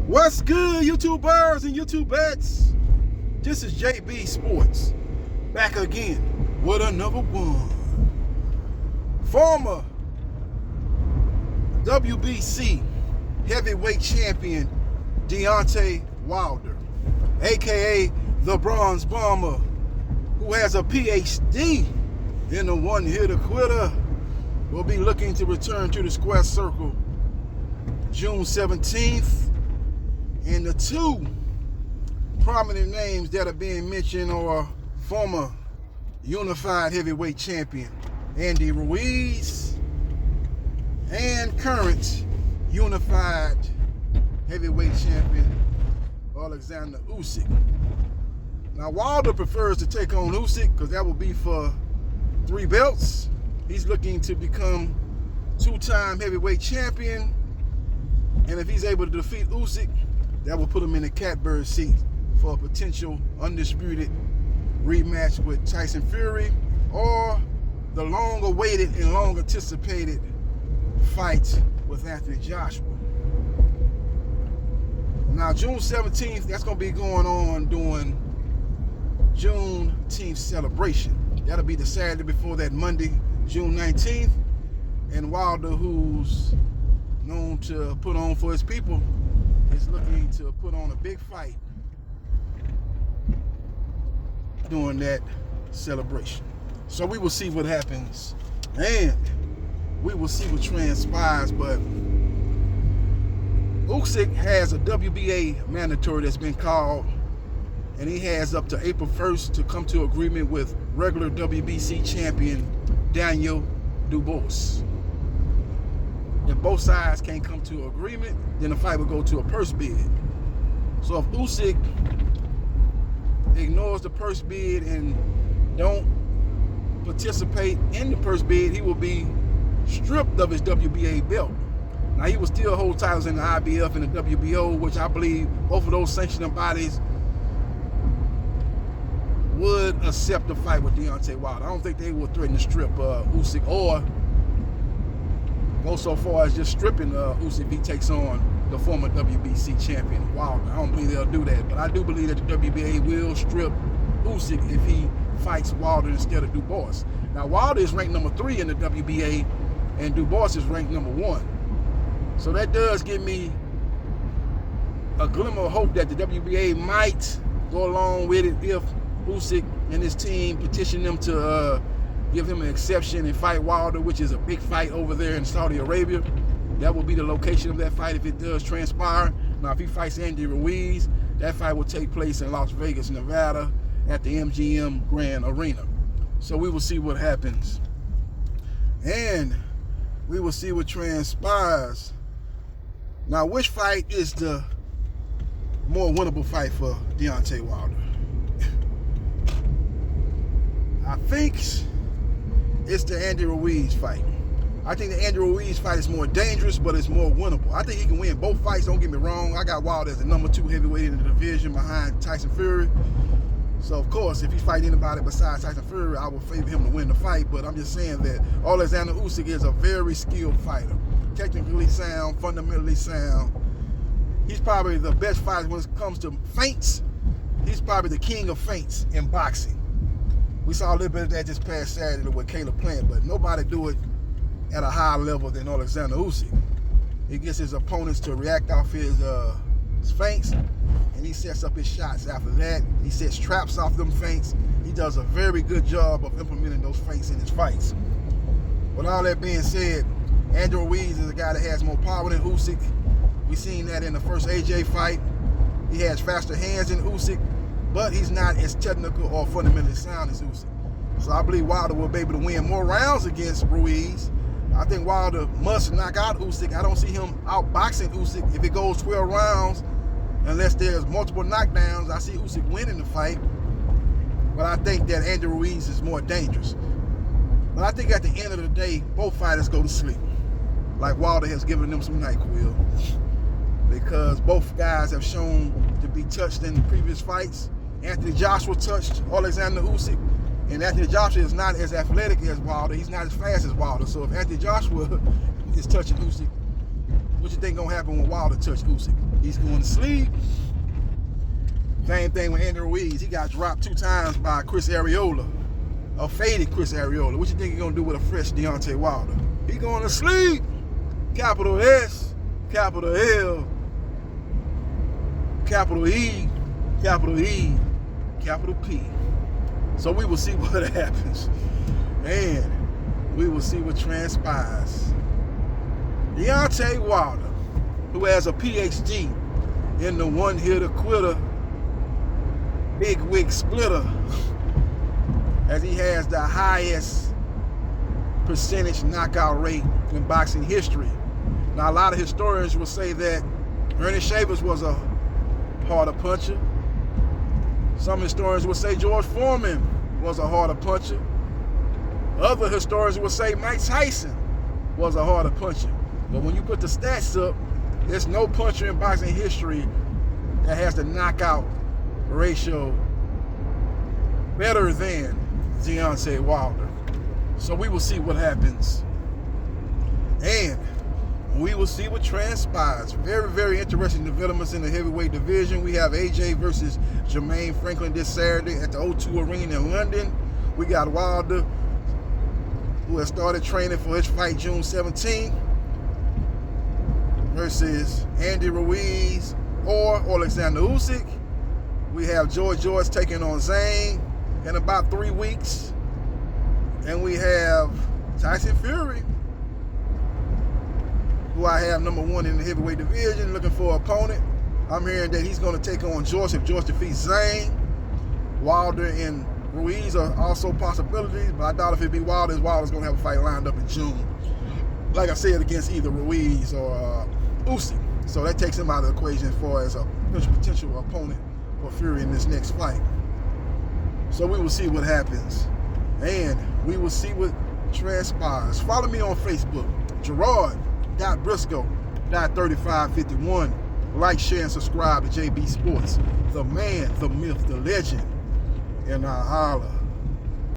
What's good, YouTubers and YouTubettes? This is JBsports, back again with another one. Former WBC heavyweight champion Deontay Wilder, aka the Bronze Bomber, who has a PhD in the one-hitter quitter, will be looking to return to the square circle June 17th. And the two prominent names that are being mentioned are former unified heavyweight champion Andy Ruiz and current unified heavyweight champion Alexander Usyk. Now, Wilder prefers to take on Usyk because that will be for 3 belts. He's looking to become 2-time heavyweight champion, and if he's able to defeat Usyk, that will put him in the catbird seat for a potential undisputed rematch with Tyson Fury, or the long-awaited and long-anticipated fight with Anthony Joshua. Now, June 17th, that's going to be going on during Juneteenth celebration. That'll be the Saturday before that Monday, June 19th. And Wilder, who's known to put on for his people, is looking to put on a big fight during that celebration. So we will see what happens, and we will see what transpires. But Usyk has a WBA mandatory that's been called, and he has up to April 1st to come to agreement with regular WBC champion Daniel Dubois. If both sides can't come to an agreement, then the fight will go to a purse bid. So if Usyk ignores the purse bid and don't participate in the purse bid, he will be stripped of his WBA belt. Now, he will still hold titles in the IBF and the WBO, which I believe both of those sanctioning bodies would accept the fight with Deontay Wilder. I don't think they will threaten to strip Usyk or go so far as just stripping Usyk if he takes on the former WBC champion Wilder. I don't believe they'll do that, but I do believe that the WBA will strip Usyk if he fights Wilder instead of Dubois. Now, Wilder is ranked number 3 in the WBA, and Dubois is ranked number 1. So that does give me a glimmer of hope that the WBA might go along with it if Usyk and his team petition them to give him an exception and fight Wilder, which is a big fight over there in Saudi Arabia. That will be the location of that fight if it does transpire. Now, if he fights Andy Ruiz, that fight will take place in Las Vegas, Nevada at the MGM Grand Arena. So we will see what happens, and we will see what transpires. Now, which fight is the more winnable fight for Deontay Wilder? I think it's the Andy Ruiz fight. I think the Andy Ruiz fight is more dangerous, but it's more winnable. I think he can win both fights, don't get me wrong. I got Wilder as the number 2 heavyweight in the division behind Tyson Fury. So, of course, if he fight anybody besides Tyson Fury, I would favor him to win the fight. But I'm just saying that Alexander Usyk is a very skilled fighter. Technically sound, fundamentally sound. He's probably the best fighter when it comes to feints. He's probably the king of feints in boxing. We saw a little bit of that this past Saturday with Caleb Plant, but nobody do it at a higher level than Alexander Usyk. He gets his opponents to react off his feints, and he sets up his shots after that. He sets traps off them feints. He does a very good job of implementing those feints in his fights. With all that being said, Andrew Ruiz is a guy that has more power than Usyk. We seen that in the first AJ fight. He has faster hands than Usyk, but he's not as technical or fundamentally sound as Usyk. So I believe Wilder will be able to win more rounds against Ruiz. I think Wilder must knock out Usyk. I don't see him outboxing Usyk if it goes 12 rounds, unless there's multiple knockdowns. I see Usyk winning the fight, but I think that Andy Ruiz is more dangerous. But I think at the end of the day, both fighters go to sleep, like Wilder has given them some NyQuil, because both guys have shown to be touched in previous fights. Anthony Joshua touched Alexander Usyk, and Anthony Joshua is not as athletic as Wilder. He's not as fast as Wilder. So if Anthony Joshua is touching Usyk, What you think gonna happen when Wilder touch Usyk? He's going to sleep. Same thing with Andy Ruiz. He got dropped 2 times by Chris Arreola, a faded Chris Arreola. What you think he's gonna do with a fresh Deontay Wilder? He going to sleep. Capital S, capital L, capital E, capital E, capital P. So we will see what happens, and we will see what transpires. Deontay Wilder, who has a PhD in the one-hitter quitter, big wig splitter, as he has the highest percentage knockout rate in boxing history. Now, a lot of historians will say that Ernie Shavers was a harder puncher. Some historians will say George Foreman was a harder puncher. Other historians will say Mike Tyson was a harder puncher. But when you put the stats up, there's no puncher in boxing history that has the knockout ratio better than Deontay Wilder. So we will see what happens, and we will see what transpires. Very, very interesting developments in the heavyweight division. We have AJ versus Jermaine Franklin this Saturday at the O2 Arena in London. We got Wilder, who has started training for his fight June 17th, versus Andy Ruiz or Alexander Usyk. We have George taking on Zane in about 3 weeks. And we have Tyson Fury, who I have #1 in the heavyweight division, looking for an opponent. I'm hearing that he's going to take on George if George defeats Zane. Wilder and Ruiz are also possibilities, but I doubt if it be Wilder's going to have a fight lined up in June, like I said, against either Ruiz or Usyk. So that takes him out of the equation as far as a potential opponent for Fury in this next fight. So we will see what happens, and we will see what transpires. Follow me on Facebook, Gerard.Briscoe.3551. Like, share, and subscribe to JB Sports. The man, the myth, the legend. And I holla.